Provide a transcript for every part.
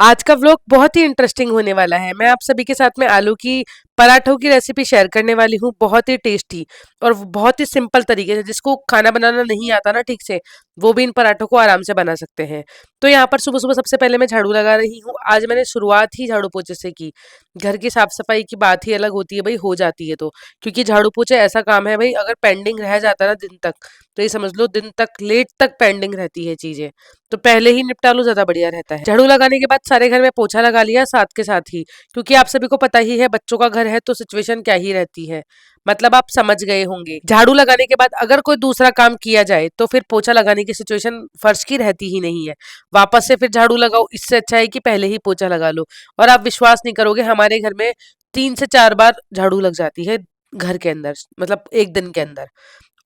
आज का व्लॉग बहुत ही इंटरेस्टिंग होने वाला है। मैं आप सभी के साथ में आलू की पराठों की रेसिपी शेयर करने वाली हूँ। बहुत ही टेस्टी और बहुत ही सिंपल तरीके से, जिसको खाना बनाना नहीं आता ना ठीक से, वो भी इन पराठों को आराम से बना सकते हैं। तो यहाँ पर सुबह सुबह सबसे पहले मैं झाड़ू लगा रही हूँ। आज मैंने शुरुआत ही झाड़ू पोछे से की। घर की साफ सफाई की बात ही अलग होती है भाई, हो जाती है तो। क्योंकि झाड़ू पोछे ऐसा काम है भाई, अगर पेंडिंग रह जाता है ना दिन तक, तो ये समझ लो दिन तक लेट तक पेंडिंग रहती है चीजें। तो पहले ही निपटा लो, ज्यादा बढ़िया रहता है। झाड़ू लगाने के बाद सारे घर में पोछा लगा लिया साथ के साथ ही। क्योंकि आप सभी को पता ही है, बच्चों का घर है तो सिचुएशन क्या ही रहती है। मतलब आप समझ गए होंगे। झाड़ू लगाने के बाद अगर कोई दूसरा काम किया जाए तो फिर पोछा लगाने की सिचुएशन फर्श की रहती ही नहीं है। वापस से फिर झाड़ू लगाओ, इससे अच्छा है कि पहले ही पोछा लगा लो। और आप विश्वास नहीं करोगे, हमारे घर में 3 से 4 बार झाड़ू लग जाती है घर के अंदर, मतलब एक दिन के अंदर।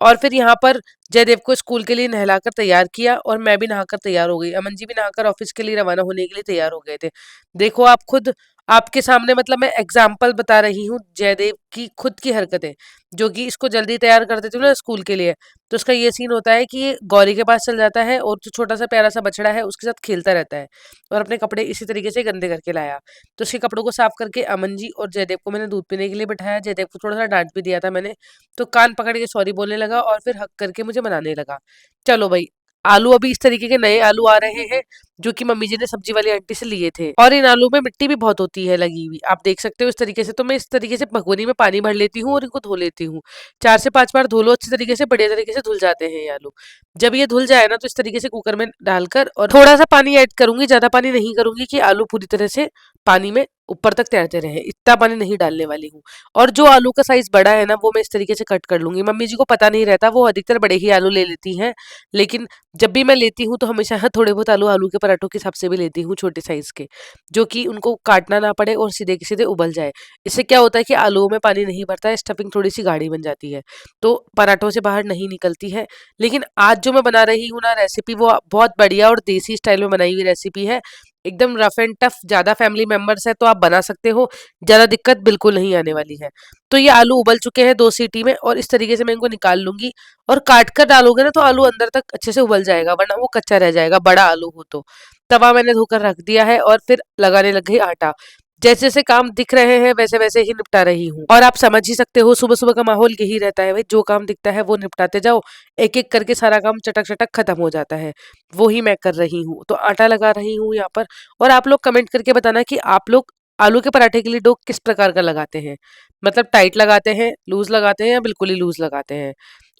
और फिर यहाँ पर जयदेव को स्कूल के लिए नहलाकर तैयार किया और मैं भी नहाकर तैयार हो गई। अमन जी भी नहाकर ऑफिस के लिए रवाना होने के लिए तैयार हो गए थे। देखो आप खुद, आपके सामने, मतलब मैं एग्जाम्पल बता रही हूँ जयदेव की खुद की हरकतें, जो कि इसको जल्दी तैयार कर देती हूँ ना स्कूल के लिए। तो उसका ये सीन होता है कि ये गौरी के पास चल जाता है और जो छोटा सा प्यारा सा बछड़ा है उसके साथ खेलता रहता है, और अपने कपड़े इसी तरीके से गंदे करके लाया। तो उसके कपड़ों को साफ करके अमन जी और जयदेव को मैंने दूध पीने के लिए बिठाया। जयदेव को थोड़ा सा डांट भी दिया था मैंने। तो कान पकड़ के सॉरी बोलने लगा और फिर हक करके मुझे मनाने लगा। चलो भाई, आलू अभी इस तरीके के नए आलू आ रहे हैं, जो कि मम्मी जी ने सब्जी वाली आंटी से लिए थे। और इन आलू में मिट्टी भी बहुत होती है लगी हुई, आप देख सकते हो इस तरीके से। तो मैं इस तरीके से भगोनी में पानी भर लेती हूँ और इनको धो लेती हूँ। 4 से 5 बार धो लो अच्छी तरीके से, बढ़िया तरीके से धुल जाते हैं ये आलू। जब ये धुल जाए ना, तो इस तरीके से कुकर में डालकर और थोड़ा सा पानी ऐड करूंगी, ज्यादा पानी नहीं करूंगी कि आलू पूरी तरह से पानी में ऊपर तक तैरते रहे, इतना पानी नहीं डालने वाली हूँ। और जो आलू का साइज बड़ा है ना, वो मैं इस तरीके से कट कर लूंगी। मम्मी जी को पता नहीं रहता, वो अधिकतर बड़े ही आलू ले लेती हैं। लेकिन जब भी मैं लेती हूँ तो हमेशा थोड़े बहुत आलू आलू के पराठों के हिसाब से भी लेती हूँ, छोटे साइज के, जो कि उनको काटना ना पड़े और सीधे के सीधे उबल जाए। इससे क्या होता है कि आलूओं में पानी नहीं भरता है, स्टफिंग थोड़ी सी गाढ़ी बन जाती है, तो पराठों से बाहर नहीं निकलती है। लेकिन आज जो मैं बना रही हूँ ना रेसिपी, वो बहुत बढ़िया और देसी स्टाइल में बनाई हुई रेसिपी है। एकदम रफ एंड टफ, ज्यादा फैमिली मेंबर्स है तो आप बना सकते हो, ज्यादा दिक्कत बिल्कुल नहीं आने वाली है। तो ये आलू उबल चुके हैं 2 सीटी में, और इस तरीके से मैं इनको निकाल लूंगी। और काट कर डालोगे ना तो आलू अंदर तक अच्छे से उबल जाएगा, वरना वो कच्चा रह जाएगा, बड़ा आलू हो तो। तवा मैंने धोकर रख दिया है और फिर लगाने लग गई आटा। जैसे जैसे काम दिख रहे हैं वैसे वैसे ही निपटा रही हूँ। और आप समझ ही सकते हो, सुबह सुबह का माहौल यही रहता है भाई, जो काम दिखता है वो निपटाते जाओ। एक एक करके सारा काम चटक चटक खत्म हो जाता है। वो ही मैं कर रही हूँ, तो आटा लगा रही हूँ यहाँ पर। और आप लोग कमेंट करके बताना कि आप लोग आलू के पराठे के लिए डो किस प्रकार का लगाते हैं। मतलब टाइट लगाते हैं, लूज लगाते हैं, या बिल्कुल ही लूज लगाते हैं।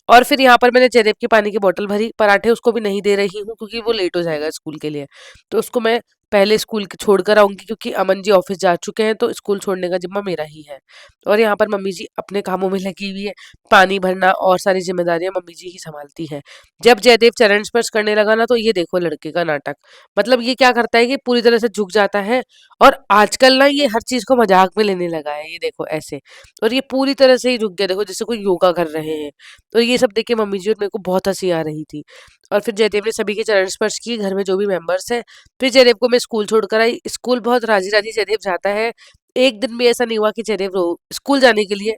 और फिर यहाँ पर मैंने जयदेव की पानी की बोतल भरी। पराठे उसको भी नहीं दे रही हूँ क्योंकि वो लेट हो जाएगा स्कूल के लिए। तो उसको मैं पहले स्कूल छोड़ कर आऊंगी, क्योंकि अमन जी ऑफिस जा चुके हैं, तो स्कूल छोड़ने का जिम्मा मेरा ही है। और यहाँ पर मम्मी जी अपने कामों में लगी हुई है। पानी भरना और सारी जिम्मेदारियां मम्मी जी ही संभालती है। जब जयदेव चरण स्पर्श करने लगा ना, तो ये देखो लड़के का नाटक। मतलब ये क्या करता है कि पूरी तरह से झुक जाता है। और आजकल ना ये हर चीज को मजाक में लेने लगा है, ये देखो ऐसे। और ये पूरी तरह से ही झुक गया, देखो जैसे कोई योगा कर रहे हैं। तो ये सब देख के मम्मी जी और मेरे को बहुत हंसी आ रही थी। और फिर जयदेव ने सभी के चरण स्पर्श किए, घर में जो भी मेंबर्स हैं। फिर जयदेव को मैं स्कूल छोड़कर आई। स्कूल बहुत राजी राजी जयदेव जाता है। एक दिन भी ऐसा नहीं हुआ कि जयदेव रो स्कूल जाने के लिए,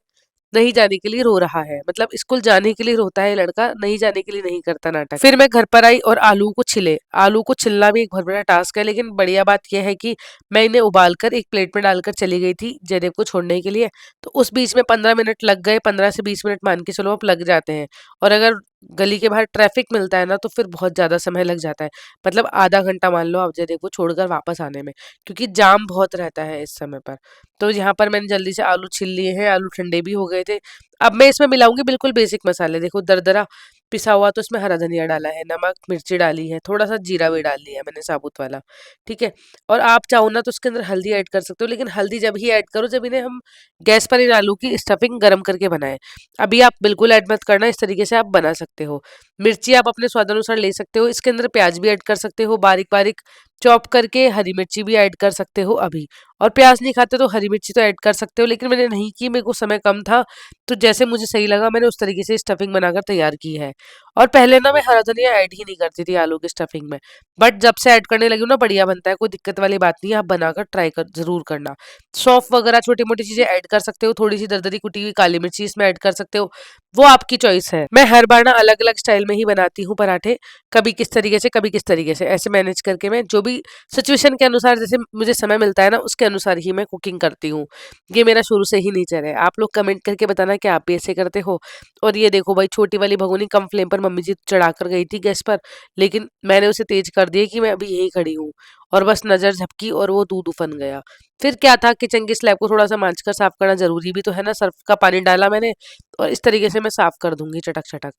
नहीं जाने के लिए रो रहा है। मतलब स्कूल जाने के लिए रोता है लड़का, नहीं जाने के लिए नहीं करता नाटक। फिर मैं घर पर आई और आलू को छिले। आलू को छिलना भी एक बहुत बड़ा टास्क है, लेकिन बढ़िया बात यह है कि मैं इन्हें उबाल कर एक प्लेट में डालकर चली गई थी जयदेव को छोड़ने के लिए। तो उस बीच में 15 मिनट लग गए, 15 से 20 मिनट मान के चलो आप लग जाते हैं। और अगर गली के बाहर ट्रैफिक मिलता है ना, तो फिर बहुत ज्यादा समय लग जाता है। मतलब आधा घंटा मान लो आप जयदेव को छोड़कर वापस आने में, क्योंकि जाम बहुत रहता है इस समय पर। तो यहाँ पर मैंने जल्दी से आलू छील लिए हैं, आलू ठंडे भी हो गए थे। अब मैं इसमें मिलाऊंगी बिल्कुल बेसिक मसाले, देखो दरदरा पिसा हुआ, तो इसमें हरा धनिया डाला है, नमक मिर्ची डाली है, थोड़ा सा जीरा भी डाल लिया मैंने साबुत वाला। ठीक है। और आप चाहो ना तो उसके अंदर हल्दी ऐड कर सकते हो, लेकिन हल्दी जब ही ऐड करो जब इन्हें हम गैस पर इन आलू की स्टफिंग गर्म करके बनाए। अभी आप बिल्कुल ऐड मत करना, इस तरीके से आप बना सकते हो। मिर्ची आप अपने स्वाद अनुसार ले सकते हो, इसके अंदर प्याज भी ऐड कर सकते हो बारीक बारीक चॉप करके, हरी मिर्ची भी ऐड कर सकते हो अभी। और प्याज नहीं खाते तो हरी मिर्ची तो ऐड कर सकते हो, लेकिन मैंने नहीं की, मेरे को समय कम था। तो जैसे मुझे सही लगा मैंने उस तरीके से स्टफिंग बनाकर तैयार की है। और पहले ना मैं हरा धनिया ऐड ही नहीं करती थी आलू की स्टफिंग में, बट जब से ऐड करने लगी हूँ ना बढ़िया बनता है, कोई दिक्कत वाली बात नहीं है। आप बनाकर ट्राई कर ज़रूर करना। सौंफ वगैरह छोटी-मोटी चीज़ें ऐड कर सकते हो, थोड़ी-सी दरदरी कुटी हुई काली मिर्ची इसमें ऐड कर सकते हो, वो आपकी चॉइस है। मैं हर बार ना अलग-अलग स्टाइल में ही बनाती हूँ पराठे, कभी किस तरीके से, कभी किस तरीके से, ऐसे मैनेज करके मैं जो भी सिचुएशन के अनुसार जैसे मुझे समय मिलता है ना, उसके अनुसार ही मैं कुकिंग करती हूँ। ये मेरा शुरू से ही नेचर है। आप लोग कमेंट करके बताना कि आप भी ऐसे करते हो? और ये देखो भाई, छोटी वाली भगोनी कम फ्लेम पर मम्मी जी चढ़ा कर गई थी गैस पर, लेकिन मैंने उसे तेज कर दिया कि मैं अभी यहीं खड़ी हूँ, और बस नज़र झपकी और वो दूध उफन गया। फिर क्या था, किचन की स्लैब को थोड़ा-सा माँज कर साफ करना ज़रूरी भी तो है ना, सर्फ़ का पानी डाला मैंने और इस तरीके से मैं साफ कर दूँगी चटक-चटक।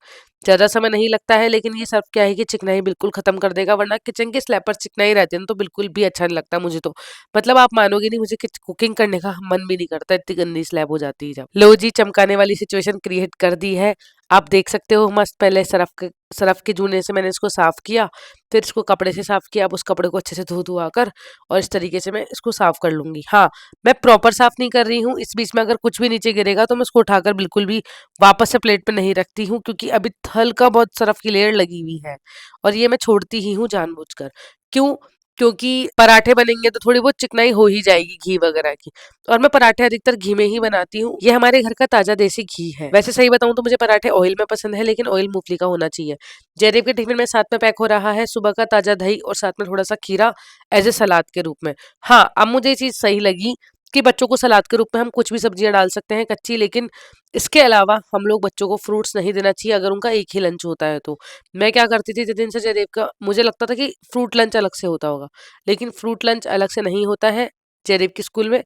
ज़्यादा समय नहीं लगता है, लेकिन ये सर्फ़ क्या है कि चिकनाई बिल्कुल ख़त्म कर देगा, वरना किचन की स्लैब पर चिकनाई रहती है ना तो बिल्कुल भी अच्छा नहीं लगता मुझे तो। मतलब आप मानोगे नहीं, मुझे कुकिंग करने का मन भी नहीं करता, इतनी गंदी स्लैब हो जाती है जब। लो जी, चमकाने वाली सिचुएशन क्रिएट कर दी है। आप देख सकते हो मस्त, पहले सरफ के जूने से मैंने इसको साफ किया, फिर इसको कपड़े से साफ किया। अब उस कपड़े को अच्छे से धो धुआ कर और इस तरीके से मैं इसको साफ कर लूंगी। हाँ, मैं प्रॉपर साफ नहीं कर रही हूँ, इस बीच में अगर कुछ भी नीचे गिरेगा तो मैं उसको उठाकर बिल्कुल भी वापस से प्लेट पे नहीं रखती हूँ, क्योंकि अभी हल्का बहुत सरफ की लेयर लगी हुई है और ये मैं छोड़ती ही हूँ जानबूझकर। क्यों? क्योंकि पराठे बनेंगे तो थोड़ी बहुत चिकनाई हो ही जाएगी घी वगैरह की, और मैं पराठे अधिकतर घी में ही बनाती हूँ। ये हमारे घर का ताज़ा देसी घी है। वैसे सही बताऊँ तो मुझे पराठे ऑयल में पसंद है, लेकिन ऑयल मूँगफली का होना चाहिए। जयदेव के टिफ़िन में साथ में पैक हो रहा है सुबह का ताज़ा दही और साथ में थोड़ा-सा खीरा एज़ अ सलाद के रूप में। हाँ, अब मुझे ये चीज़ सही लगी कि बच्चों को सलाद के रूप में हम कुछ भी सब्जियाँ डाल सकते हैं कच्ची, लेकिन इसके अलावा हम लोग बच्चों को फ्रूट्स नहीं देना चाहिए अगर उनका एक ही लंच होता है तो। मैं क्या करती थी जिस दिन से जयदेव का, मुझे लगता था कि फ्रूट लंच अलग से होता होगा, लेकिन फ्रूट लंच अलग से नहीं होता है जयदेव की स्कूल में।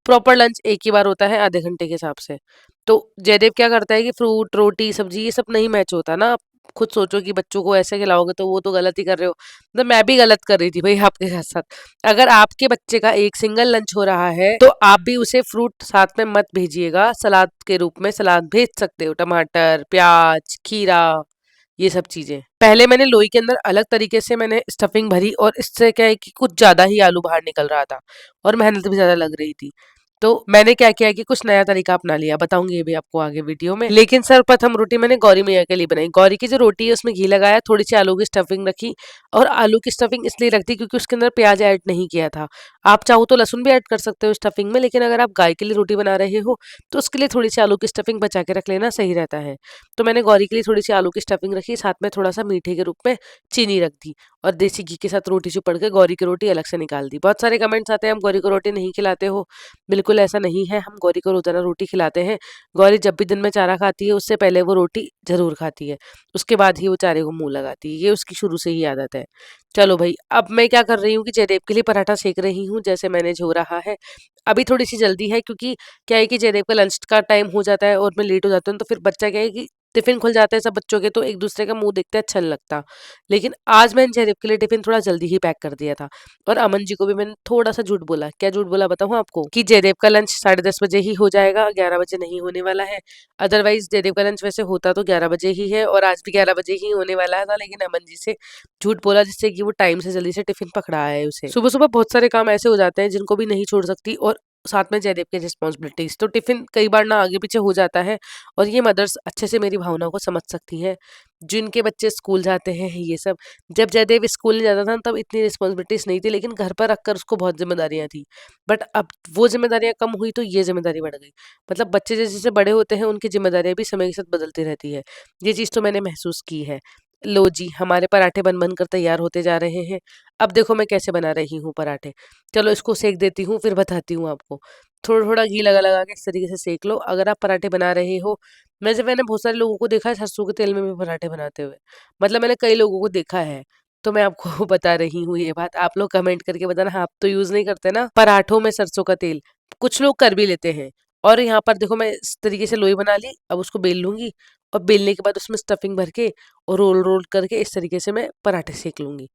प्रॉपर लंच एक ही बार होता है आधे घंटे के हिसाब से। तो जयदेव क्या करता है कि फ्रूट, रोटी, सब्जी ये सब नहीं मैच होता ना। आप खुद सोचो कि बच्चों को ऐसे खिलाओगे तो वो तो गलत ही कर रहे हो। तो मैं भी गलत कर रही थी भाई आपके साथ-साथ। अगर आपके बच्चे का एक सिंगल लंच हो रहा है, तो आप भी उसे फ्रूट साथ में मत भेजिएगा, सलाद के रूप में सलाद भेज सकते हो, टमाटर, प्याज, खीरा, ये सब चीज़ें। पहले मैंने लोई के अंदर अलग तरीके से मैंने स्टफिंग भरी और इससे क्या है कि कुछ ज़्यादा ही आलू बाहर निकल रहा था और मेहनत भी ज़्यादा लग रही थी। तो मैंने क्या किया कि कुछ नया तरीका अपना लिया, बताऊँगी ये भी आपको आगे वीडियो में। लेकिन सर्वप्रथम रोटी मैंने गौरी मैया के लिए बनाई। गौरी की जो रोटी है उसमें घी लगाया, थोड़ी-सी आलू की स्टफिंग रखी, और आलू की स्टफिंग इसलिए रख दी क्योंकि उसके अंदर प्याज़ ऐड नहीं किया था। आप चाहो तो लहसुन भी ऐड कर सकते हो स्टफिंग में, लेकिन अगर आप गाय के लिए रोटी बना रहे हो, तो उसके लिए थोड़ी-सी आलू की स्टफिंग बचा के रख लेना, सही रहता है। तो मैंने गौरी के लिए थोड़ी-सी आलू की स्टफिंग रखी, साथ में थोड़ा-सा मीठे के रूप में चीनी रख दी और देसी घी के साथ रोटी चुपड़ के गौरी की रोटी अलग से निकाल दी। बहुत सारे कमेंट्स आते हैं, हम गौरी को रोटी नहीं खिलाते हो। बिल्कुल ऐसा नहीं है, हम गौरी को रोज़ाना रोटी खिलाते हैं। गौरी जब भी दिन में चारा खाती है, उससे पहले वो रोटी ज़रूर खाती है। उसके बाद ही वो चारे को मुँह लगाती है, ये उसकी शुरू से ही आदत है। चलो भई, अब मैं क्या कर रही हूँ कि जयदेव के लिए पराठा सेंक रही हूँ, जैसे मैनेज हो रहा है। अभी थोड़ी-सी जल्दी है क्योंकि क्या है कि जयदेव का लंच का टाइम हो जाता है और मैं लेट हो जाती हूँ, तो फिर बच्चा क्या है कि टिफ़िन खुल जाते हैं सब बच्चों के, तो एक-दूसरे का मुँह देखते अच्छा नहीं लगता। लेकिन आज मैंने जयदेव के लिए टिफ़िन थोड़ा जल्दी ही पैक कर दिया था और अमन जी को भी मैंने थोड़ा-सा झूठ बोला। क्या झूठ बोला बताऊँ आपको? कि जयदेव का लंच 10:30 बजे ही हो जाएगा, 11 बजे नहीं होने वाला है। अदरवाइज़ जयदेव का लंच वैसे होता तो 11 बजे ही है और आज भी 11 बजे ही होने वाला था, लेकिन अमन जी से झूठ बोला जिससे कि वो टाइम से जल्दी से टिफ़िन पकड़ा आए उसे। सुबह-सुबह बहुत सारे काम ऐसे हो जाते हैं जिनको भी नहीं छोड़ सकती, और साथ में जयदेव की रिस्पॉन्सिबिलिटीज़, तो टिफ़िन कई बार ना आगे-पीछे हो जाता है, और ये मदर्स अच्छे से मेरी भावनाओं को समझ सकती हैं। जिनके बच्चे स्कूल जाते हैं ये सब। जब जयदेव स्कूल नहीं जाता था तब इतनी रिस्पॉन्सिबिलिटीज़ नहीं थी, लेकिन घर पर रखकर उसको बहुत ज़िम्मेदारियाँ थी। बट अब वो ज़िम्मेदारियाँ कम हुई तो ये ज़िम्मेदारी बढ़ गई। मतलब बच्चे जैसे-जैसे बड़े होते हैं उनकी ज़िम्मेदारियाँ भी समय के साथ बदलती रहती है। ये चीज़ तो मैंने महसूस की है। लो जी, हमारे पराठे बन-बन कर तैयार होते जा रहे हैं। अब देखो मैं कैसे बना रही हूँ पराठे। चलो इसको सेंक देती हूँ फिर बताती हूँ आपको। थोड़ा-थोड़ा घी लगा-लगा के इस तरीके से सेंक लो। अगर आप पराठे बना रहे हो, मैंने बहुत सारे लोगों को देखा है सरसों के तेल में भी पराठे बनाते हुए। मतलब मैंने कई लोगों को देखा है, तो मैं आपको बता रही हूँ ये बात। आप लोग कमेंट करके बताना, हाँ, आप तो यूज़ नहीं करते ना पराठों में सरसों का तेल। कुछ लोग कर भी लेते हैं। और यहाँ पर देखो मैं इस तरीके से लोई बना ली, अब उसको बेल लूँगी और बेलने के बाद उसमें स्टफिंग भर के और रोल-रोल करके इस तरीके से मैं पराठे सेंक लूँगी।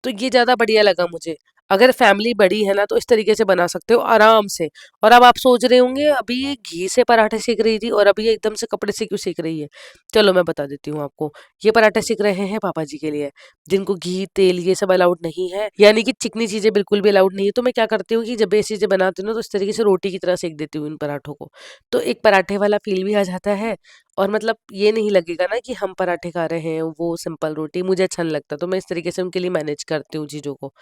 तो ये ज़्यादा बढ़िया लगा मुझे। अगर फैमिली बड़ी है ना तो इस तरीके से बना सकते हो आराम से। और अब आप सोच रहे होंगे अभी ये घी से पराठे सेक रही थी और अभी ये एकदम से कपड़े से क्यों सेक रही है? चलो मैं बता देती हूँ आपको। ये पराठे सेक रहे हैं पापा जी के लिए, जिनको घी, तेल ये सब अलाउड नहीं है, यानी कि चिकनी चीज़ें बिल्कुल भी अलाउड नहीं है। तो मैं क्या करती हूँ कि जब ये चीज़ें बनाती हूँ ना तो इस तरीके से रोटी की तरह सेक देती हूँ इन पराठों को। तो एक पराठे वाला फ़ील भी आ जाता है और मतलब ये नहीं लगेगा ना कि हम पराठे खा रहे हैं, वो सिंपल रोटी मुझे अच्छा नहीं लगता, तो मैं इस तरीके से उनके लिए मैनेज करती हूँ चीज़ों को।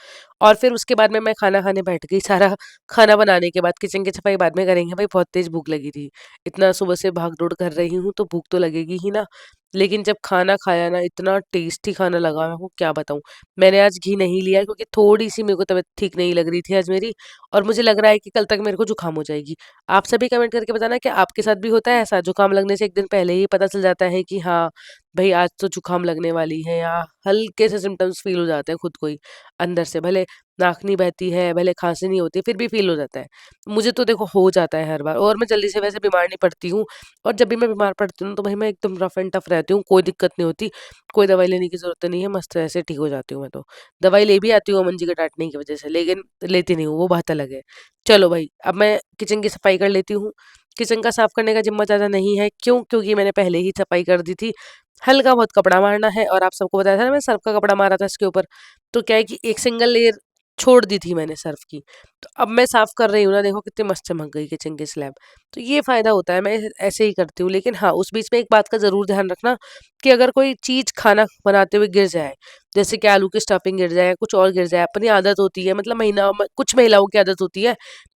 और फिर उसके बाद में मैं खाना खाने बैठ गई, सारा खाना बनाने के बाद किचन की सफाई बाद में करेंगे, भाई बहुत तेज़ भूख लगी थी। इतना सुबह से भाग-दौड़ कर रही हूँ, तो भूख तो लगेगी ही ना। लेकिन जब खाना खाया ना, इतना टेस्टी खाना लगा, मैं आपको क्या बताऊँ। मैंने आज घी नहीं लिया क्योंकि थोड़ी-सी मेरे को तबीयत ठीक नहीं लग रही थी आज मेरी, और मुझे लग रहा है कि कल तक मेरे को जुकाम हो जाएगी। आप सभी कमेंट करके बताना कि आपके साथ भी होता है ऐसा? जुकाम लगने से 1 दिन पहले ही पता चल जाता है कि हाँ, भई आज तो जुकाम लगने वाली है, या हल्के से सिम्पटम्स फ़ील हो जाते हैं खुद को ही अंदर से। भले नाक नहीं बहती है, भले खाँसी नहीं होती है, फिर भी फ़ील हो जाता है। मुझे तो देखो हो जाता है हर बार, और मैं जल्दी से वैसे बीमार नहीं पड़ती हूँ, और जब भी मैं बीमार पड़ती हूँ तो भई मैं एकदम रफ़ एंड टफ़ रहती हूँ, कोई दिक्कत नहीं होती, कोई दवाई लेने की ज़रूरत नहीं है, मस्त ऐसे ठीक हो जाती हूँ मैं तो। दवाई ले भी आती हूँ अमन जी के डाँटने की वज़ह से, लेकिन लेती नहीं हूँ, वो बात अलग है। चलो भाई, अब मैं किचन की सफाई कर लेती हूँ। किचन का साफ करने का ज़िम्मा ज़्यादा नहीं है, क्यों? क्योंकि मैंने पहले ही सफाई कर दी थी। हल्का बहुत कपड़ा मारना है, और आप सबको बताया था ना, मैं सर्फ़ का कपड़ा मारा था इसके ऊपर। तो क्या है कि एक सिंगल लेयर छोड़ दी थी मैंने सर्फ़ की। तो अब मैं साफ कर रही हूँ ना, देखो कितनी मस्त चमक गई किचन की स्लैब। तो ये फ़ायदा होता है, मैं ऐसे ही करती हूँ। लेकिन हाँ, उस बीच में एक बात का ज़रूर ध्यान रखना कि अगर कोई चीज़ खाना बनाते हुए गिर जाए, जैसे कि आलू की स्टफिंग गिर जाए, कुछ और गिर जाए, अपनी आदत होती है, मतलब कुछ महिलाओं की आदत होती है,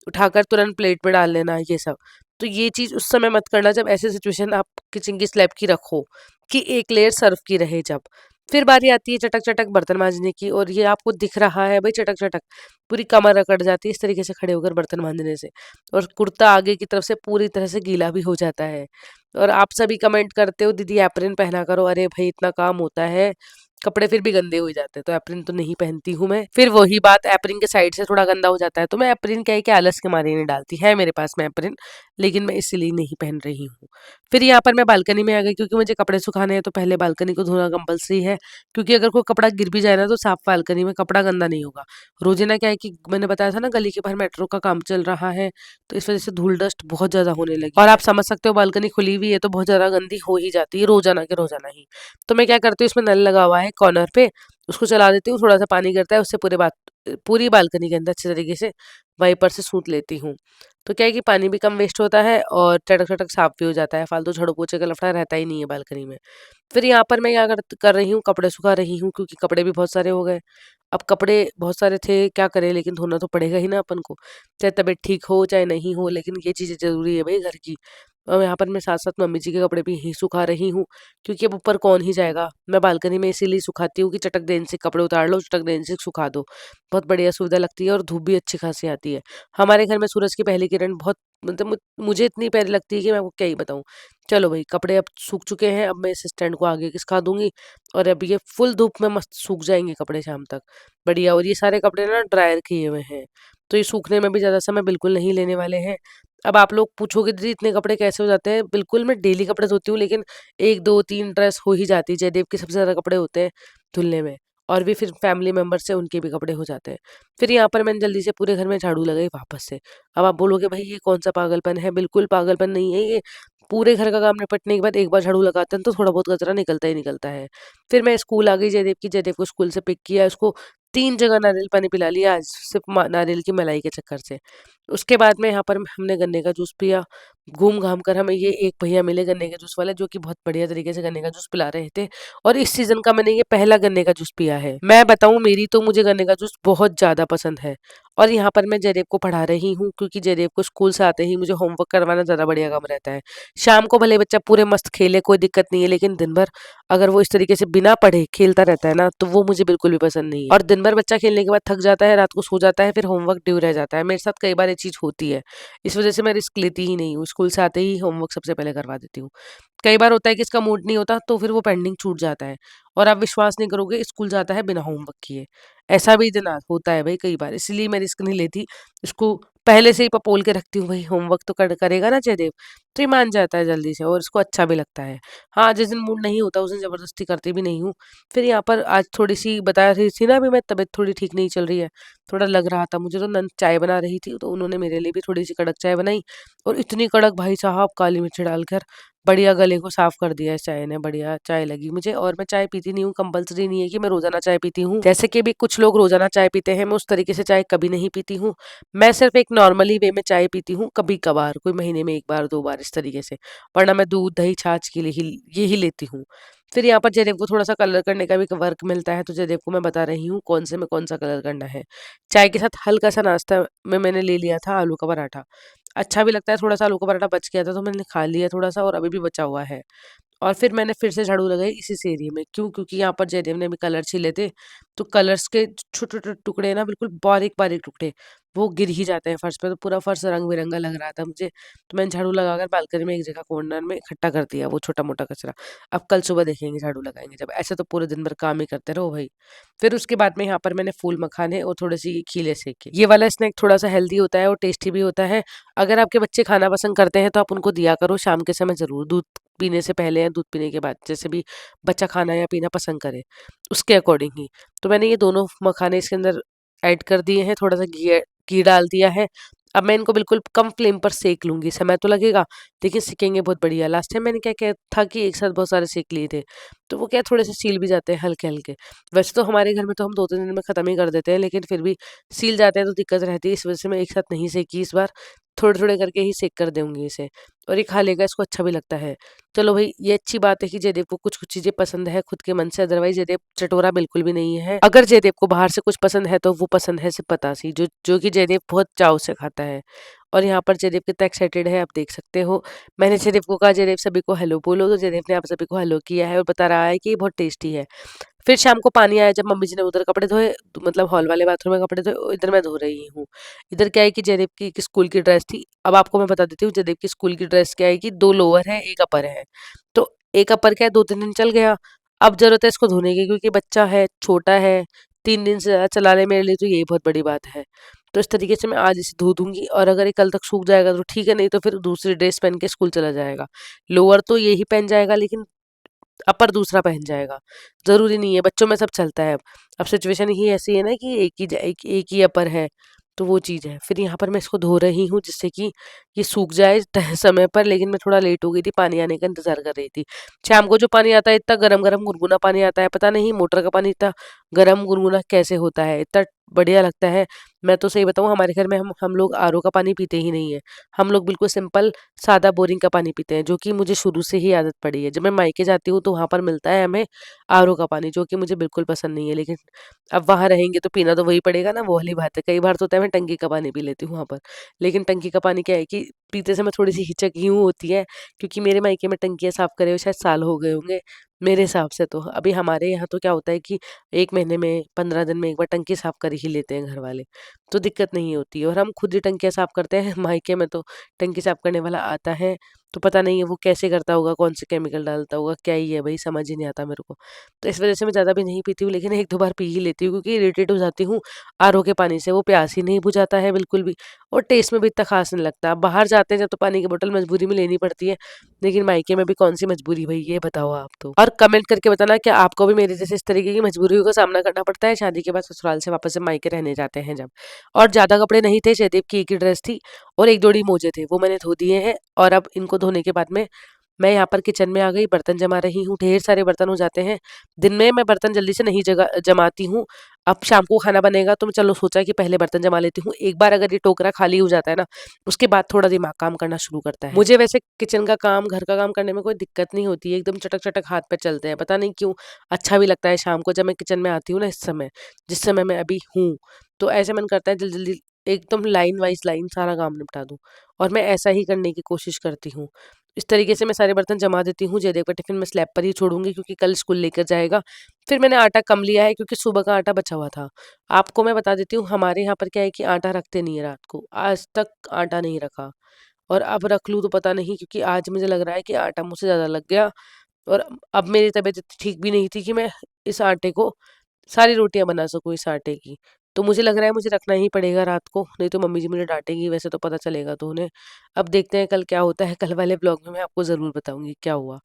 उठाकर तुरंत प्लेट में डाल लेना, ये सब। तो ये चीज़ उस समय मत करना जब ऐसी सिचुएशन आप किचन की स्लैब की रखो, कि एक लेयर सर्व की रहे जब। फिर बारी आती है चटक-चटक बर्तन माँजने की, और ये आपको दिख रहा है भई चटक-चटक, पूरी कमर अकड़ जाती है इस तरीके से खड़े होकर बर्तन माँजने से, और कुर्ता आगे की तरफ से पूरी तरह से गीला भी हो जाता है। और आप सभी कमेंट करते हो, दीदी एप्रन पहना करो, अरे भई इतना काम होता है, कपड़े फिर भी गंदे हो जाते हैं, तो एप्रन तो नहीं पहनती हूँ मैं। फिर वही बात, एप्रन के साइड से थोड़ा गंदा हो जाता है, तो मैं एप्रन क्या है कि आलस के मारे नहीं डालती, है मेरे पास में एप्रन, लेकिन मैं इसीलिए नहीं पहन रही हूँ। फिर यहाँ पर मैं बालकनी में आ गई, क्योंकि मुझे कपड़े सुखाने हैं, तो पहले बालकनी को धोना कंपल्सरी है, क्योंकि अगर कोई कपड़ा गिर भी जाए ना, तो साफ बालकनी में कपड़ा गंदा नहीं होगा। रोज़ाना क्या है कि मैंने बताया था ना, गली के बाहर मेट्रो का काम चल रहा है, तो इस वज़ह से धूल डस्ट बहुत ज़्यादा होने लगी और आप समझ सकते हो बालकनी खुली हुई है, तो बहुत ज़्यादा गंदी हो ही जाती है रोज़ाना के रोज़ाना ही। तो मैं क्या करती हूँ, इसमें नल लगा हुआ है कॉर्नर पे, उसको चला देती हूँ, थोड़ा-सा पानी गिरता है, उससे पूरी बालकनी के अंदर अच्छे तरीके से वाइपर से सूत लेती हूँ। तो क्या है कि पानी भी कम वेस्ट होता है, और टड़क-टड़क साफ भी हो जाता है, फालतू झाड़ू-पोछे का लफड़ा रहता ही नहीं है बालकनी में। फिर यहाँ पर मैं क्या कर रही हूँ, कपड़े सुखा रही हूँ, क्योंकि कपड़े भी बहुत सारे हो गए। अब कपड़े बहुत सारे थे, क्या करें, लेकिन धोना तो पड़ेगा ही ना अपन को, चाहे तबीयत ठीक हो, चाहे नहीं हो, लेकिन ये चीज़ें ज़रूरी है भई घर की। और यहाँ पर मैं साथ-साथ मम्मी जी के कपड़े भी यहीं सुखा रही हूँ, क्योंकि अब ऊपर कौन ही जाएगा। मैं बालकनी में इसीलिए सुखाती हूँ कि चटक देन से कपड़े उतार लो, चटक देन से सुखा दो। बहुत बढ़िया सुविधा लगती है, और धूप भी अच्छी खासी आती है। हमारे घर में सूरज की पहली किरण बहुत, मतलब मुझे इतनी प्यारी लगती है कि मैं आपको क्या ही बताऊँ। चलो भई, कपड़े अब सूख चुके हैं, अब मैं इस स्टैंड को आगे खिसका दूँगी, और अब ये फुल धूप में मस्त सूख जाएँगे कपड़े शाम तक, बढ़िया। और ये सारे कपड़े ना ड्रायर किए हुए हैं, तो ये सूखने में भी ज़्यादा समय बिल्कुल नहीं लेने वाले हैं। अब आप लोग पूछोगे, दीदी इतने कपड़े कैसे हो जाते हैं? बिल्कुल मैं डेली कपड़े धोती हूँ, लेकिन 1, 2, 3 ड्रेस हो ही जाती है। जयदेव के सबसे ज़्यादा कपड़े होते हैं धुलने में, और भी फिर फैमिली मेंबर्स हैं, उनके भी कपड़े हो जाते हैं। फिर यहाँ पर मैंने जल्दी से पूरे घर में झाड़ू लगाई वापस से। अब आप बोलोगे, भई ये कौन-सा पागलपन है? बिल्कुल पागलपन नहीं है ये। पूरे घर का काम निपटने के बाद एक बार झाड़ू लगाते हैं, तो थोड़ा बहुत कचरा निकलता ही निकलता है। फिर मैं स्कूल आ गई जयदेव की, जयदेव को स्कूल से पिक किया, उसको 3 जगह नारियल पानी पिला लिया आज, सिर्फ़ नारियल की मलाई के चक्कर से। उसके बाद में यहाँ पर हमने गन्ने का जूस पिया। घूम-घाम कर हमें ये एक भैया मिले गन्ने के जूस वाले, जो कि बहुत बढ़िया तरीके से गन्ने का जूस पिला रहे थे, और इस सीज़न का मैंने ये पहला गन्ने का जूस पिया है। मैं बताऊँ, मेरी तो मुझे गन्ने का जूस बहुत ज़्यादा पसंद है। और यहाँ पर मैं जयदेव को पढ़ा रही हूँ, क्योंकि जयदेव को स्कूल से आते ही मुझे होमवर्क करवाना ज़्यादा बढ़िया काम रहता है। शाम को भले बच्चा पूरे मस्त खेले, कोई दिक्कत नहीं है, लेकिन दिन भर अगर वो इस तरीके से बिना पढ़े खेलता रहता है ना, तो वो मुझे बिल्कुल भी पसंद नहीं है। और दिन भर बच्चा खेलने के बाद थक जाता है, रात को सो जाता है, फिर होमवर्क ड्यू रह जाता है। मेरे साथ कई बार ये चीज़ होती है। इस वज़ह से मैं रिस्क लेती ही नहीं हूँ, स्कूल से आते ही होमवर्क सबसे पहले करवा देती हूँ। कई बार होता है कि इसका मूड नहीं होता, तो फिर वो पेंडिंग छूट जाता है, और आप विश्वास नहीं करोगे, स्कूल जाता है बिना होमवर्क किए। ऐसा भी दिन होता है भाई कई बार, इसलिए मैं रिस्क नहीं लेती। इसको पहले से ही पपोल के रखती हूँ, भाई होमवर्क तो करेगा ना जयदेव, तो ये मान जाता है जल्दी से, और इसको अच्छा भी लगता है। हाँ, जिस दिन मूड नहीं होता, उस दिन ज़बरदस्ती करती भी नहीं हूँ। फिर यहाँ पर आज थोड़ी-सी बता रही थी ना, अभी मैं तबीयत थोड़ी ठीक नहीं चल रही है, थोड़ा लग रहा था मुझे, तो नंद चाय बना रही थी, तो उन्होंने मेरे लिए भी थोड़ी-सी कड़क चाय बनाई, और इतनी कड़क भाई साहब, काली मिर्च डालकर, बढ़िया गले को साफ कर दिया इस चाय ने, बढ़िया चाय लगी मुझे। और मैं चाय पीती नहीं हूँ, कंपल्सरी नहीं है कि मैं रोज़ाना चाय पीती हूँ। जैसे कि भी कुछ लोग रोज़ाना चाय पीते हैं, मैं उस तरीके से चाय कभी नहीं पीती हूँ। मैं सिर्फ़ एक नॉर्मली वे में चाय पीती हूँ, कभी-कभार, कोई महीने में 1 बार, 2 बार इस तरीके से। वरना मैं दूध, दही, छाछ के लिए ही ये ही लेती हूँ। फिर यहाँ पर जयदेव को थोड़ा-सा कलर करने का भी वर्क मिलता है, तो जयदेव को मैं बता रही हूँ कौन से में कौन-सा कलर करना है। चाय के साथ हल्का-सा नाश्ता में मैंने ले लिया था आलू का पराठा। अच्छा भी लगता है, थोड़ा-सा आलू का पराठा बच गया था तो मैंने खा लिया थोड़ा-सा और अभी भी बचा हुआ है। और फिर मैंने फिर से झाड़ू लगाई इसी एरिया में। क्यों? क्योंकि यहाँ पर जयदेव ने भी कलर छीले थे, तो कलर्स के छोटे-छोटे टुकड़े ना, बिल्कुल बारीक-बारीक टुकड़े, वो गिर ही जाते हैं फर्श पे, तो पूरा फर्श रंग-बिरंगा लग रहा था मुझे। तो मैंने झाड़ू लगाकर बालकनी में एक जगह कॉर्नर में इकट्ठा कर दिया वो छोटा-मोटा कचरा। अब कल सुबह देखेंगे झाड़ू लगाएँगे जब, ऐसे तो पूरे दिन भर काम ही करते रहो भई। फिर उसके बाद में यहाँ पर मैंने फूल मखाने और थोड़ी-सी खीले सेके। ये वाला स्नैक थोड़ा-सा हेल्दी होता है और टेस्टी भी होता है। अगर आपके बच्चे खाना पसंद करते हैं तो आप उनको दिया करो शाम के समय ज़रूर, दूध पीने से पहले या दूध पीने के बाद, जैसे भी बच्चा खाना या पीना पसंद करे, उसके अकॉर्डिंग ही। तो मैंने ये दोनों मखाने इसके अंदर ऐड कर दिए हैं, थोड़ा-सा घी डाल दिया है। अब मैं इनको बिल्कुल कम फ्लेम पर सेक लूँगी, समय तो लगेगा, लेकिन सिकेंगे बहुत बढ़िया। लास्ट टाइम मैंने क्या किया था कि एक साथ बहुत सारे सेक लिए थे, तो वो क्या थोड़े-से सील भी जाते हैं हल्के-हल्के। वैसे तो हमारे घर में तो हम 2-3 दिन में ख़त्म ही कर देते हैं, लेकिन फिर भी सील जाते हैं तो दिक्कत रहती है, इस वजह से मैं एक साथ नहीं सेकी इस बार, थोड़े-थोड़े करके ही सेक कर दूँगी इसे। और ये खा लेगा, इसको अच्छा भी लगता है। चलो भई, ये अच्छी बात है कि जयदेव को कुछ-कुछ चीज़ें पसंद है खुद के मन से, अदरवाइज़ जयदेव चटोरा बिल्कुल भी नहीं है। अगर जयदेव को बाहर से कुछ पसंद है तो वो पसंद है सिर्फ़ बतासी, जो कि जयदेव बहुत चाव से खाता है। और यहाँ पर जयदेव कितना एक्साइटेड है आप देख सकते हो। मैंने जयदेव को कहा, जयदेव सभी को हेलो बोलो, तो जयदेव ने आप सभी को हेलो किया है और बता रहा है कि ये बहुत टेस्टी है। फिर शाम को पानी आया जब मम्मी जी ने उधर कपड़े धोए, तो मतलब हॉल वाले बाथरूम में कपड़े धोए, इधर मैं धो रही हूँ। इधर क्या है कि जयदेव की एक स्कूल की ड्रेस थी। अब आपको मैं बता देती हूँ, जयदेव की स्कूल की ड्रेस क्या है कि 2 लोअर है, 1 अपर है। तो 1 अपर क्या है 2-3 दिन चल गया। अब ज़रूरत है इसको धोने की, क्योंकि बच्चा है, छोटा है, 3 दिन से ज़्यादा चला ले मेरे लिए तो यही बहुत बड़ी बात है। तो इस तरीके से मैं आज इसे धो दूँगी और अगर ये कल तक सूख जाएगा तो ठीक है, नहीं तो फिर दूसरी ड्रेस पहन के स्कूल चला जाएगा। लोअर तो यही पहन जाएगा, लेकिन अपर दूसरा पहन जाएगा। ज़रूरी नहीं है, बच्चों में सब चलता है अब। अब सिचुएशन ही ऐसी है ना कि एक ही अपर है, तो वो चीज़ है। फिर यहाँ पर मैं इसको धो रही हूँ जिससे कि ये सूख जाए समय पर, लेकिन मैं थोड़ा लेट हो गई थी, पानी आने का इंतज़ार कर रही थी। शाम को जो पानी आता है इतना गरम-गरम गुनगुना पानी आता है, पता नहीं मोटर का पानी इतना गरम गुनगुना कैसे होता है, इतना बढ़िया लगता है। मैं तो सही बताऊँ, हमारे घर में हम लोग आरओ का पानी पीते ही नहीं है। हम लोग बिल्कुल सिंपल सादा बोरिंग का पानी पीते हैं, जो कि मुझे शुरू से ही आदत पड़ी है। जब मैं मायके जाती हूँ तो वहाँ पर मिलता है हमें आरओ का पानी, जो कि मुझे बिल्कुल पसंद नहीं है, लेकिन अब वहाँ रहेंगे तो पीना तो वही पड़ेगा ना, वो वाली बात है। कई बार तो होता है मैं टंकी का पानी पी लेती हूँ वहाँ पर, लेकिन टंकी का पानी क्या है कि पीते समय थोड़ी-सी हिचक यूँ होती है, क्योंकि मेरे मायके में टंकियाँ साफ़ करे हुए शायद साल हो गए होंगे, मेरे हिसाब से तो। अभी हमारे यहाँ तो क्या होता है कि 1 महीने में, 15 दिन में 1 बार टंकी साफ़ कर ही लेते हैं घर वाले, तो दिक्कत नहीं होती है और हम खुद ही टंकियाँ साफ़ करते हैं। मायके में तो टंकी साफ़ करने वाला आता है, तो पता नहीं है वो कैसे करता होगा, कौन से केमिकल डालता होगा, क्या ही है भई, समझ ही नहीं आता मेरे को। तो इस वज़ह से मैं ज़्यादा भी नहीं पीती हूँ, लेकिन 1-2 बार पी ही लेती हूँ, क्योंकि इरिटेट हो जाती हूँ आरओ के पानी से, वो प्यास ही नहीं बुझाता है बिल्कुल भी और टेस्ट में भी इतना ख़ास नहीं लगता। अब बाहर जाते हैं जब तो पानी की बोतल मजबूरी में लेनी पड़ती है, लेकिन मायके में भी कौन-सी मजबूरी भई, ये बताओ आप तो। और कमेंट करके बताना, क्या आपको भी मेरे जैसे इस तरीके की मजबूरियों का सामना करना पड़ता है शादी के बाद ससुराल से वापस जब मायके रहने जाते हैं जब? और ज़्यादा कपड़े नहीं थे, जयदेव की एक ही ड्रेस थी और 1 जोड़ी मोजे थे, वो मैंने धो दिए हैं और अब इनको धोने के बाद में मैं यहाँ पर किचन में आ गई, बर्तन जमा रही हूँ, ढेर सारे बर्तन हो जाते हैं। दिन में मैं बर्तन जल्दी से नहीं जमाती हूँ। अब शाम को खाना बनेगा तो मैं चलो सोचा कि पहले बर्तन जमा लेती हूँ। एक बार अगर ये टोकरा खाली हो जाता है ना, उसके बाद थोड़ा दिमाग काम करना शुरू करता है। मुझे वैसे किचन का काम, घर का काम करने में कोई दिक्कत नहीं होती है, एकदम चटक-चटक हाथ पे चलते हैं। पता नहीं क्यों अच्छा भी लगता है शाम को जब मैं किचन में आती हूँ ना, इस समय, जिस समय मैं अभी हूँ, तो ऐसे मन करता है जल्दी-जल्दी एकदम लाइन वाइज़ लाइन सारा काम निपटा दूँ और मैं ऐसा ही करने की कोशिश करती हूँ। इस तरीके से मैं सारे बर्तन जमा देती हूँ। जयदेव का टिफ़िन मैं स्लैब पर ही छोड़ूँगी, क्योंकि कल स्कूल लेकर जाएगा। फिर मैंने आटा कम लिया है, क्योंकि सुबह का आटा बचा हुआ था। आपको मैं बता देती हूँ, हमारे यहाँ पर क्या है कि आटा रखते नहीं है रात को। आज तक आटा नहीं रखा और अब रख लूँ तो पता नहीं, क्योंकि आज मुझे लग रहा है कि आटा मुझसे ज़्यादा लग गया और अब मेरी तबीयत इतनी ठीक भी नहीं थी कि मैं इस आटे को सारी रोटियाँ बना सकूँ इस आटे की। तो मुझे लग रहा है मुझे रखना ही पड़ेगा रात को, नहीं तो मम्मी जी मुझे डाँटेंगी, वैसे तो पता चलेगा तो उन्हें। अब देखते हैं कल क्या होता है, कल वाले ब्लॉग में मैं आपको ज़रूर बताऊँगी क्या हुआ।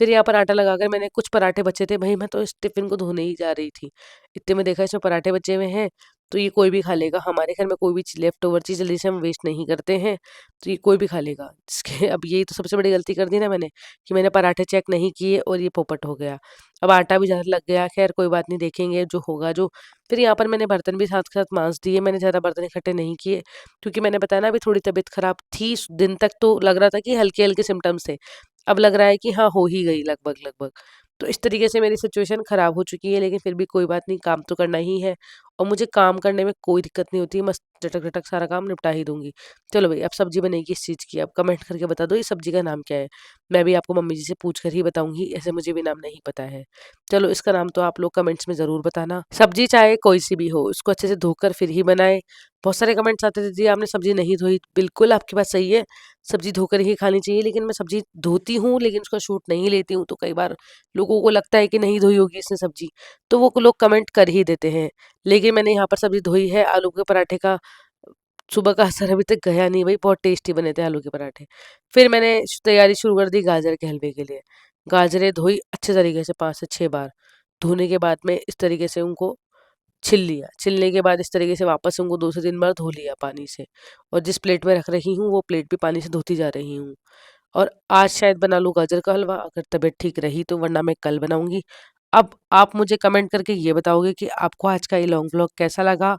फिर यहाँ पर आटा लगाकर मैंने, कुछ पराठे बचे थे, भई मैं तो इस टिफ़िन को धोने ही जा रही थी। इतने में देखा इसमें पराठे बचे हुए हैं, तो ये कोई भी खा लेगा। हमारे घर में कोई भी लेफ्ट ओवर चीज़ जल्दी से हम वेस्ट नहीं करते हैं, तो ये कोई भी खा लेगा। जिसके अब यही तो सबसे बड़ी गलती कर दी ना मैंने, कि मैंने पराठे चेक नहीं किए और ये पोपट हो गया। अब आटा भी ज़्यादा लग गया, खैर कोई बात नहीं, देखेंगे जो होगा जो। फिर यहाँ पर मैंने बर्तन भी साथ के साथ माँज दिए, मैंने ज़्यादा बर्तन इकट्ठे नहीं किए, क्योंकि मैंने बताया ना अभी थोड़ी तबीयत खराब थी, दिन तक तो लग रहा था कि हल्के-हल्के सिम्पटम्स थे। अब लग रहा है कि हाँ, हो ही गई लगभग-लगभग। तो इस तरीके से मेरी सिचुएशन ख़राब हो चुकी है, लेकिन फिर भी कोई बात नहीं, काम तो करना ही है और मुझे काम करने में कोई दिक्कत नहीं होती है, मस्त झटक-झटक सारा काम निपटा ही दूँगी। चलो भई, अब सब्ज़ी बनेगी इस चीज़ की, अब कमेंट करके बता दो ये सब्ज़ी का नाम क्या है? मैं भी आपको मम्मी जी से पूछ कर ही बताऊँगी, ऐसे मुझे भी नाम नहीं पता है। चलो इसका नाम तो आप लोग कमेंट्स में ज़रूर बताना। सब्ज़ी चाहे कोई-सी भी हो, उसको अच्छे से धोकर फिर ही बनाएँ। बहुत सारे कमेंट्स आते थे, "जी, आपने सब्ज़ी नहीं धोई।" बिल्कुल आपकी बात सही है, सब्ज़ी धोकर ही खानी चाहिए, लेकिन मैं सब्ज़ी धोती हूँ, लेकिन उसका शूट नहीं लेती हूँ, तो कई बार लोगों को लगता है कि नहीं धोई होगी इसने सब्ज़ी, तो वो लोग कमेंट कर ही देते हैं। लेकिन मैंने यहाँ पर सब्ज़ी धोई है, आलू के पराठे का सुबह का असर अभी तक गया नहीं भई, बहुत टेस्टी बने थे आलू के पराठे। फिर मैंने तैयारी शुरू कर दी गाजर के हलवे के लिए। गाजरें धोई अच्छे तरीके से 5 से 6 बार। धोने के बाद में इस तरीके से उनको छिल लिया। छिलने के बाद इस तरीके से वापस उनको 2 से 3 बार धो लिया पानी से, और जिस प्लेट में रख रही हूँ, वो प्लेट भी पानी से धोती जा रही हूँ। और आज शायद बना लूँ गाजर का हलवा, अगर तबीयत ठीक रही तो, वरना मैं कल बनाऊँगी। अब आप मुझे कमेंट करके ये बताओगे कि आपको आज का ये लॉन्ग व्लॉग कैसा लगा?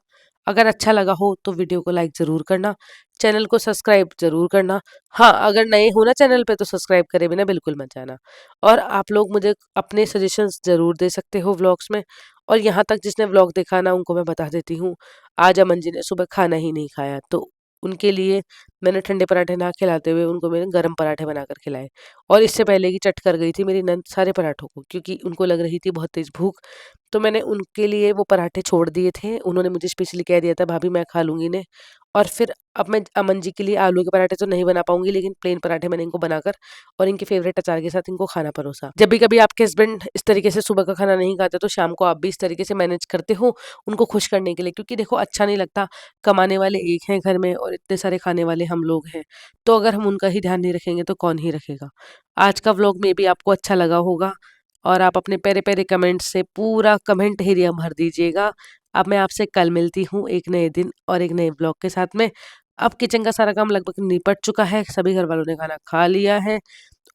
अगर अच्छा लगा हो तो वीडियो को लाइक ज़रूर करना, चैनल को सब्सक्राइब ज़रूर करना। हाँ, अगर नए हो ना चैनल पे तो सब्सक्राइब करे बिना बिल्कुल मत जाना। और आप लोग मुझे अपने सजेशंस ज़रूर दे सकते हो व्लॉग्स में। और यहाँ तक जिसने व्लॉग देखा ना उनको मैं बता देती हूँ, आज अमन जी ने सुबह खाना ही नहीं खाया, तो उनके लिए मैंने ठंडे पराठे ना खिलाते हुए उनको मैंने गरम पराठे बनाकर खिलाए। और इससे पहले कि चट कर गई थी मेरी नंद सारे पराठों को, क्योंकि उनको लग रही थी बहुत तेज़ भूख, तो मैंने उनके लिए वो पराठे छोड़ दिए थे। उन्होंने मुझे स्पेशली कह दिया था, भाभी मैं खा लूँगी इन्हें। और फिर अब मैं अमन जी के लिए आलू के पराठे तो नहीं बना पाऊँगी, लेकिन प्लेन पराठे मैंने इनको बनाकर और इनके फ़ेवरेट अचार के साथ इनको खाना परोसा। जब भी कभी आपके हस्बैंड इस तरीके से सुबह का खाना नहीं खाते, तो शाम को आप भी इस तरीके से मैनेज करते हो उनको खुश करने के लिए, क्योंकि देखो अच्छा नहीं लगता, कमाने वाले एक हैं घर में और इतने सारे खाने वाले हम लोग हैं। तो अगर हम उनका ही ध्यान नहीं रखेंगे तो कौन ही रखेगा। आज का व्लॉग मे बी आपको अच्छा लगा होगा, और आप अपने प्यारे-प्यारे कमेंट्स से पूरा कमेंट एरिया भर दीजिएगा। अब मैं आपसे कल मिलती हूँ एक नए दिन और एक नए व्लॉग के साथ में। अब किचन का सारा काम लगभग निपट चुका है, सभी घरवालों ने खाना खा लिया है,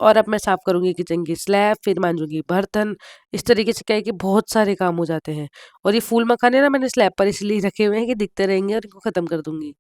और अब मैं साफ करूँगी किचन की स्लैब, फिर मांजूँगी बर्तन। इस तरीके से क्या है कि बहुत सारे काम हो जाते हैं, और ये फूल मखाने ना मैंने स्लैब पर इसलिए रखे हुए हैं कि दिखते रहेंगे और इनको खत्म कर दूँगी।